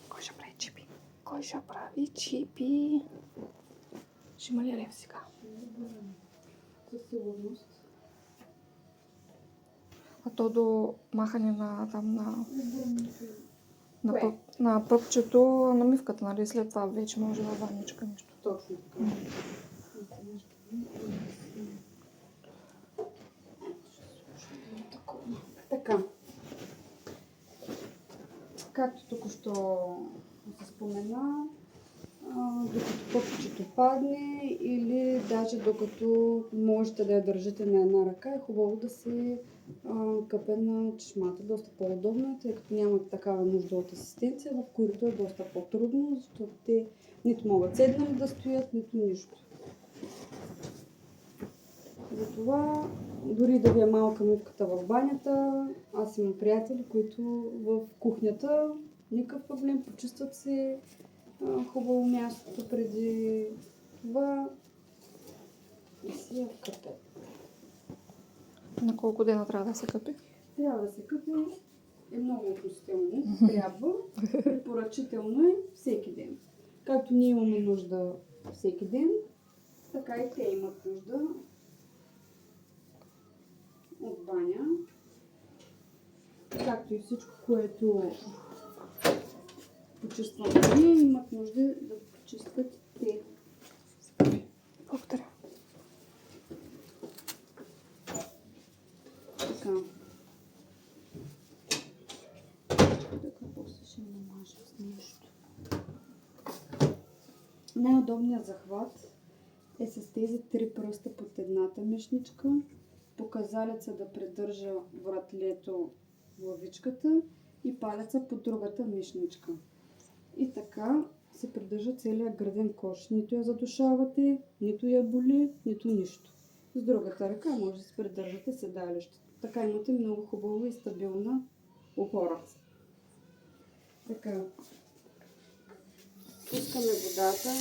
Кой ще прави чипи? Кой ще прави чипи? Ще има ли лев сега? Със сигурност. А то до махане на там на пъпчето, намивката, нали? След това вече може във ваничка нещо. Точно така. Така. Както току-що се спомена, докато пъпчето падне или даже докато можете да я държите на една ръка, е хубаво да се къпе на чешмата. Доста по-удобно е, тъй като нямат такава нужда от асистенция, в които е доста по-трудно, защото те нито могат седнали да стоят, нито нищо. Затова, дори да ви е малка мивката в банята, аз имам приятели, които в кухнята никакъв проблем, почистват се хубаво мястото преди това и си я къпят. На колко дена трябва да се къпи? Трябва да се къпи, е много относително, трябва, препоръчително е всеки ден. Както ние имаме нужда всеки ден, така и те имат нужда от баня, както и всичко, което почистваме ние, имат нужда да почистват те. Благодаря. Така. Така после ще намажа с нещо. Най-удобният захват е с тези 3 пръста под едната мишничка, показалеца да придържа вратлето главичката и палеца под другата мишничка. И така се придържа целият гърден кош. Нито я задушавате, нито я боли, нито нищо. С другата ръка може да се придържате седалището. Така имате много хубава и стабилна опора. Така. Пускаме водата,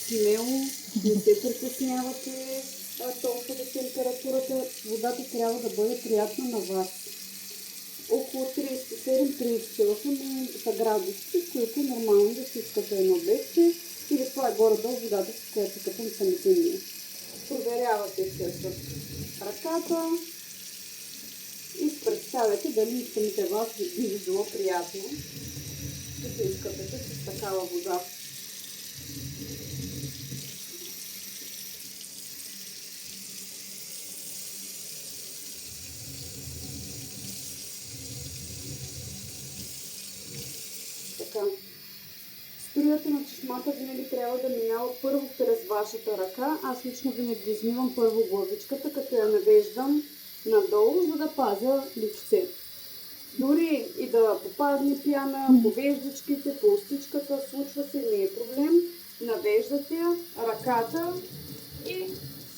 смело, не се притеснявате толкова за температурата. Водата трябва да бъде приятна на вас. Около 37-38 са градусите, с които е нормално да си искате едно блесте, или това е горе-долу водата, с която къпем самите ние. Проверявате се с ръката и представяте дали самите вас би ви било приятно, като изкъпете с такава вода. Така. Струята на чешмата винаги трябва да минава първо през вашата ръка. Аз лично винаги измивам първо главичката, като я навеждам надолу, за да пазя лице. Дори и да попадне пяна по веждичките, по устичката, случва се, не е проблем. Навеждате я, ръката и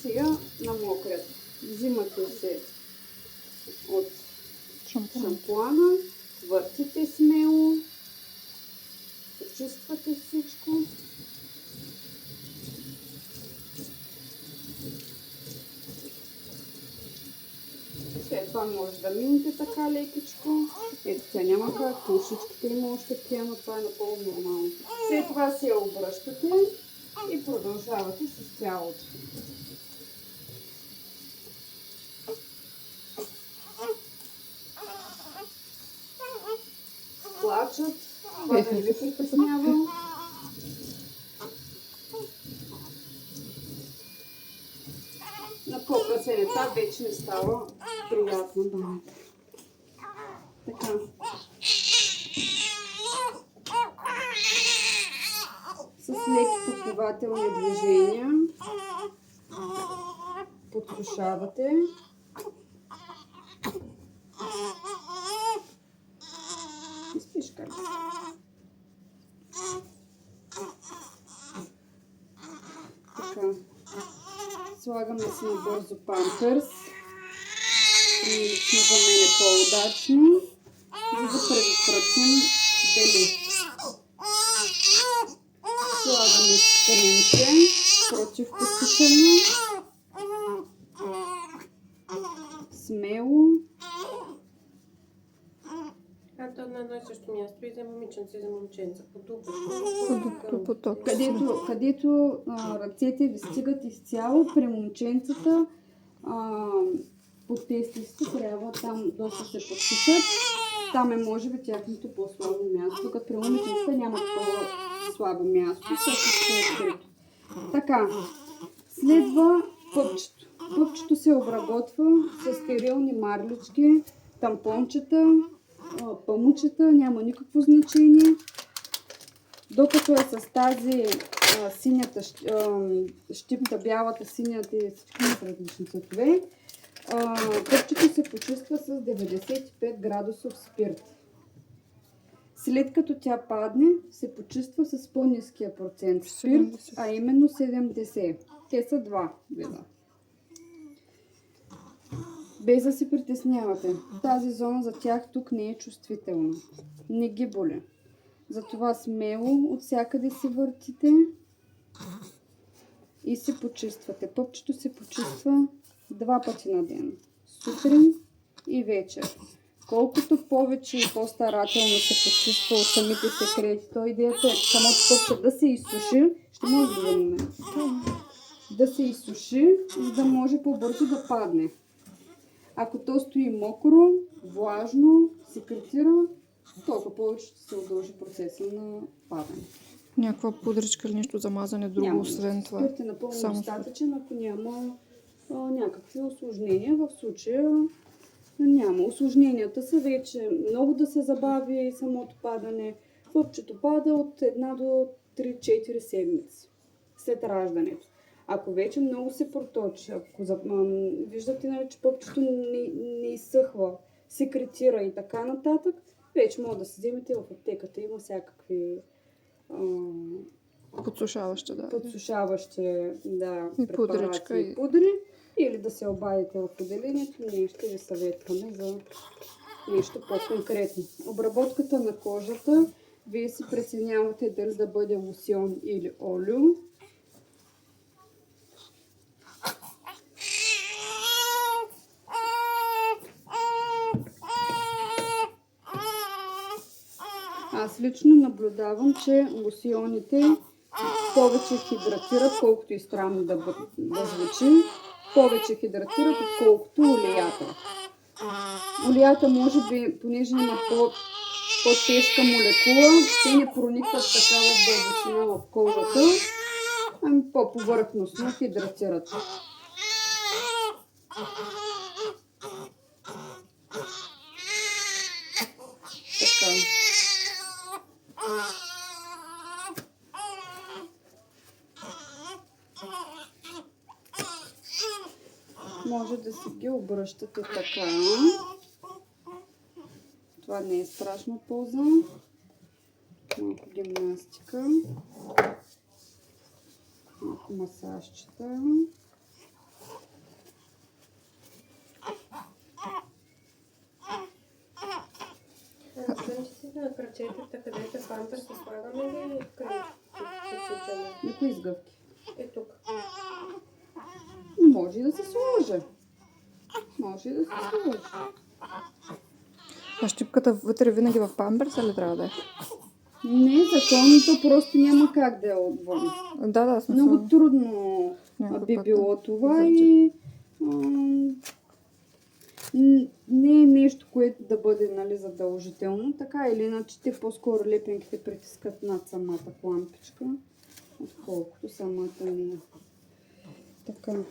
си я намокрят. Взимате се от шампуана, въртите смело, почиствате всичко. След това може да минете така лекичко. Ето тя няма как, ушичките има още пяна, това е напълно нормално. След това си я обръщате и продължавате с цялото. Плачат, това да не ви притеснява. На по-късен етап вече не става приятно банята. Така. С леки покривателни движения подсушавате. Спиш как? Така. Слагаме си набързо памперс. Лично за мен е по-удачно, за да предотвратим бели. Слагаме кремче против потичане. смело. А то на едно и също място и за момиченца, и за момченца. По дупето. По ток. Където ръцете ви стигат изцяло, при момченцата под тестисите трябва там доста се подпишат. Там е може би тяхното по-слабо място, като при момиченцата няма такова слабо място, също е открито. Така, следва пъпчето. Пъпчето се обработва с стерилни марлички, тампончета, памучета, няма никакво значение. Докато е с тази синята щипта, бялата, синята и всички различни цветове, пъпчето се почиства с 95 градусов спирт. След като тя падне, се почиства с по-ниския процент спирт, а именно 70. Те са два вида. Без да се притеснявате, тази зона за тях тук не е чувствителна. Не ги боли. Затова смело от всякъде се въртите и се почиствате. Пъпчето се почиства 2 пъти на ден. Сутрин и вечер. Колкото повече и по-старателно се почиства от самите секрети, то идеята е самото пъпче да се изсуши. Ще може да видим. Да се изсуши, за да може по-бързо да падне. Ако то стои мокро, влажно, секретира, толкова повече ще се удължи процеса на падане. Някаква пудричка или нещо за мазане, друго освен това. Спирт е напълно достатъчен, ако няма някакви усложнения. В случая няма. Усложненията са вече много да се забави самото падане. Пъпчето пада от 1 до 3-4 седмици след раждането. Ако вече много се проточи, ако виждате, нали, че пъпчето не изсъхва, секретира и така нататък, вече може да се вземете в аптеката. Има всякакви подсушаващи, препарати и пудри. Или да се обадите в отделението, ние ще ви съветваме за нещо по-конкретно. Обработката на кожата, вие си преценявате дали да бъде лосьон или олио. Аз лично наблюдавам, че лосьоните повече хидратират, колкото и странно да звучи, повече хидратират, отколкото олията. Олията, може би, понеже има по-тежка молекула, те не проникват така в дълбочина в кожата, ами по-повърхностно хидратират. Така. Може да си ги обръщате така. Това не е страшна полза. Малко гимнастика. Малко масажчета. На кръчетата, където е памперс, се слагаме ли където? На кои изгъвки? Е тук. Може и да се сложи. А щипката вътре винаги в памперса ли трябва да е? Не, законното просто няма как да е отвън. Да, смисъл. Много трудно би било това и не е нещо, което да бъде, нали, задължително. Така или иначе, те по-скоро лепенките притискат над самата лампичка, отколкото самата линия. Така.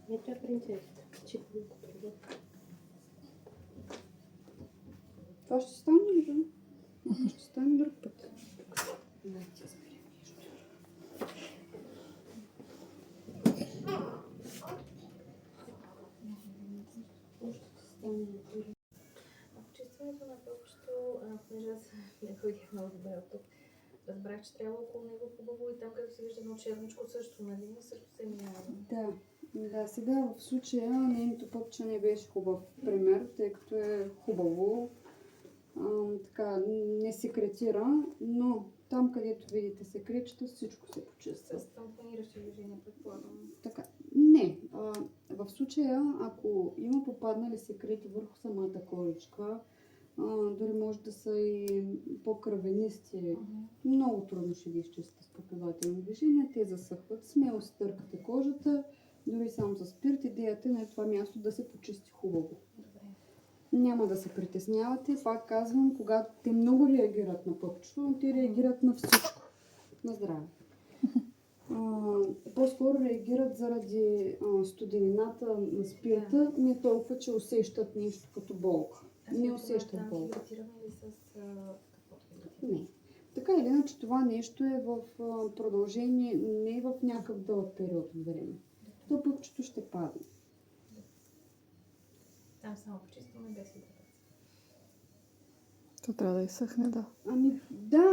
Ето е принцесата. Чипната преди. Това ще стане ли, да? Ще стане друг път. Почистването на пъпчето, понеже аз не ходих много добре от тук, разбрах, че трябва около него хубаво и там, където се вижда едно черничко също, нали? Също се минава. Да, сега в случая нейното пъпче не беше хубав пример, тъй като е хубаво, така не секретира, но там, където видите секретчета, всичко се почиства. С тампониращи движения, предполагам. Така, не. В случая, ако има попаднали секрети върху самата коричка, дори може да са и по-кръвенисти, много трудно ще ги изчистите с попивателни движения. Те засъхват, смело си търкате кожата, дори само с спирт. Идеята е на това място да се почисти хубаво. Добре. Няма да се притеснявате. Пак казвам, когато те много реагират на пъпчето, но те реагират на всичко. На здраве. По-скоро реагират заради студенината на спирта, не толкова, че усещат нещо като болка. Не усещат болка. Антибиотираме ли с каквото ви Не. Така или иначе това нещо е в продължение, не в някакъв дълъг период от време. То пъпчето ще падне. Там само почистваме без хидратация. То трябва да изсъхне, да. Ами да,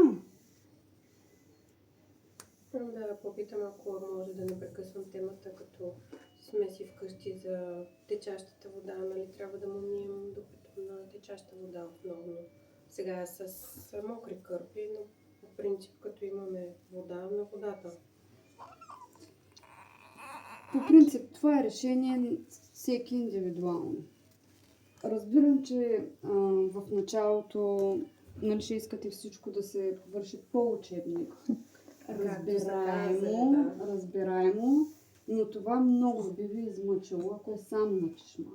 Да попитам, ако може да не прекъсвам темата, като сме си вкъщи за течащата вода, нали трябва да му мием докато на течаща вода основно. Сега е с мокри кърпи, но по принцип като имаме вода на водата. по принцип това е решение всеки индивидуално. Разбирам, че в началото нали, ще искате всичко да се върши по учебник. Разбираемо, но това много би ви измъчило, ако е само на чешма.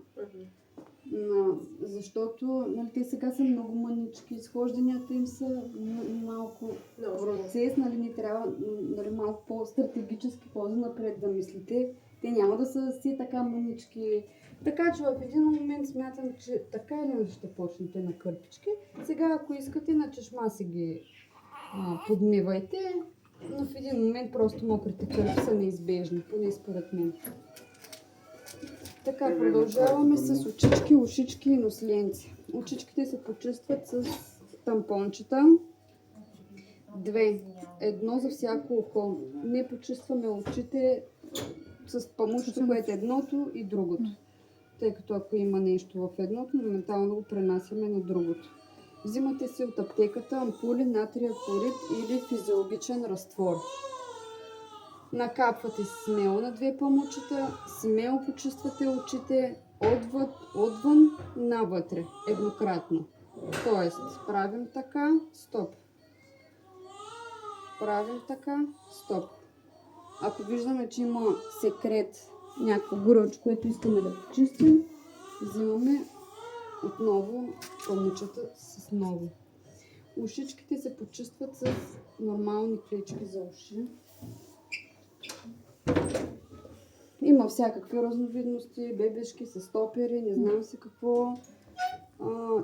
Защото нали, те сега са много мънички, изхожданията им са малко процес, нали, ни трябва нали, малко по-стратегически по-напред да мислите. Те няма да са си така мънички. Така че в един момент смятам, че така или иначе ще почнете на кърпички. Сега, ако искате, на чешма си ги подмивайте, но в един момент просто мокрите кърпи са неизбежни, поне според мен. Така, продължаваме с очички, ушички и носленци. Очичките се почистват с тампончета. 2. Едно за всяко ухо. Не почистваме очите с памучето, което е едното и другото. Тъй като ако има нещо в едното, моментално го пренасяме на другото. Взимате си от аптеката ампули натрия хлорид или физиологичен разтвор. Накапвате смело на 2 памучета, смело почиствате очите отвън навътре, еднократно. Тоест, правим така, стоп. Правим така, стоп. Ако виждаме, че има секрет, някакво гурълче, което искаме да почистим, взимаме отново памучета с ново. Ушичките се почистват с нормални клечки за уши. Има всякакви разновидности, бебешки с топери, не знам си какво.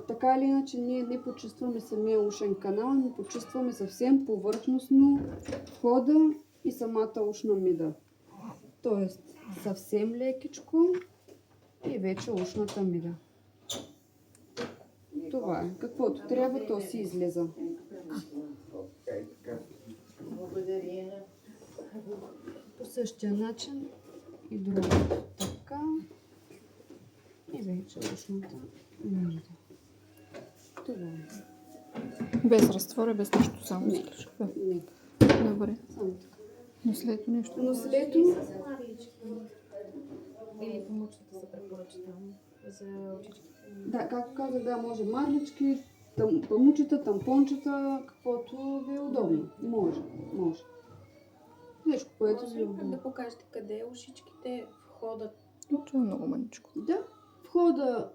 Така или иначе ние не почистваме самия ушен канал, не почистваме съвсем повърхностно входа и самата ушна мида. Тоест съвсем лекичко и вече ушната мида. Това е. Каквото трябва, то си излиза. По същия начин и другото. Така. И вече ушната мида. Това е. Без разтвора, без нищо, само Не. излишка. Не. Добре. Само така. Но след нещо. Но след С марлички. Или памучета са препоръчителни за очичките. да, както казах, да, може марлички, памучета, тампончета, каквото ви е удобно. Може. Нещо, което ви е Може удобно. да покажете къде е ушичките, входът Това е много маничко. Да, входа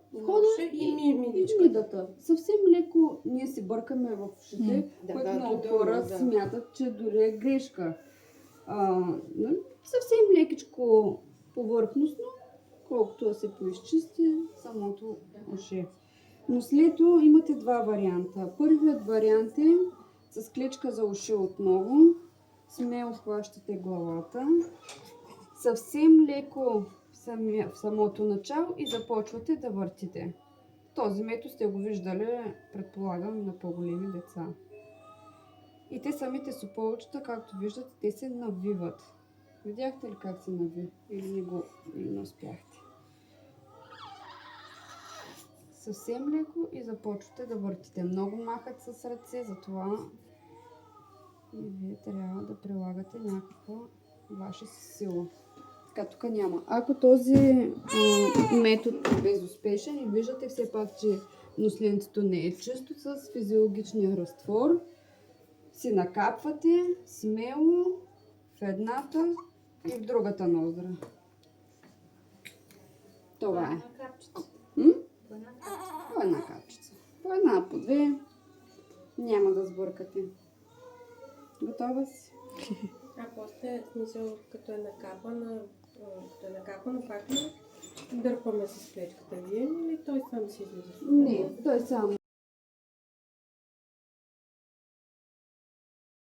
и мидичката. мидата. Съвсем леко ние си бъркаме в ушите, което много хора смятат, че дори е грешка. Нали? Съвсем лекичко повърхностно, колкото да се поизчисти самото уше. Но след това имате два варианта. Първият вариант е с клечка за уши отново. Смело хващате главата. Съвсем леко в самото начало и започвате да въртите. Този метод сте го виждали, предполагам, на по-големи деца. И те самите суполчета, както виждате, те се навиват. Видяхте ли как се нави? Или не успяхте? Съвсем леко и започвате да въртите. Много махат с ръце, затова И вие трябва да прилагате някаква ваша сила. Така, тук няма. Ако този метод е безуспешен и виждате все пак, че носленцето не е чисто с физиологичния разтвор, си накапвате смело в едната и в другата ноздра. Това е. Една капчица. М? По една капчица. По една капчица. По една, по две. Няма да сбъркате. Готова си? А после, в смисъл, като е накапано, пак ли дърпаме с клечката? Вие или той сам си излиза? Не, той само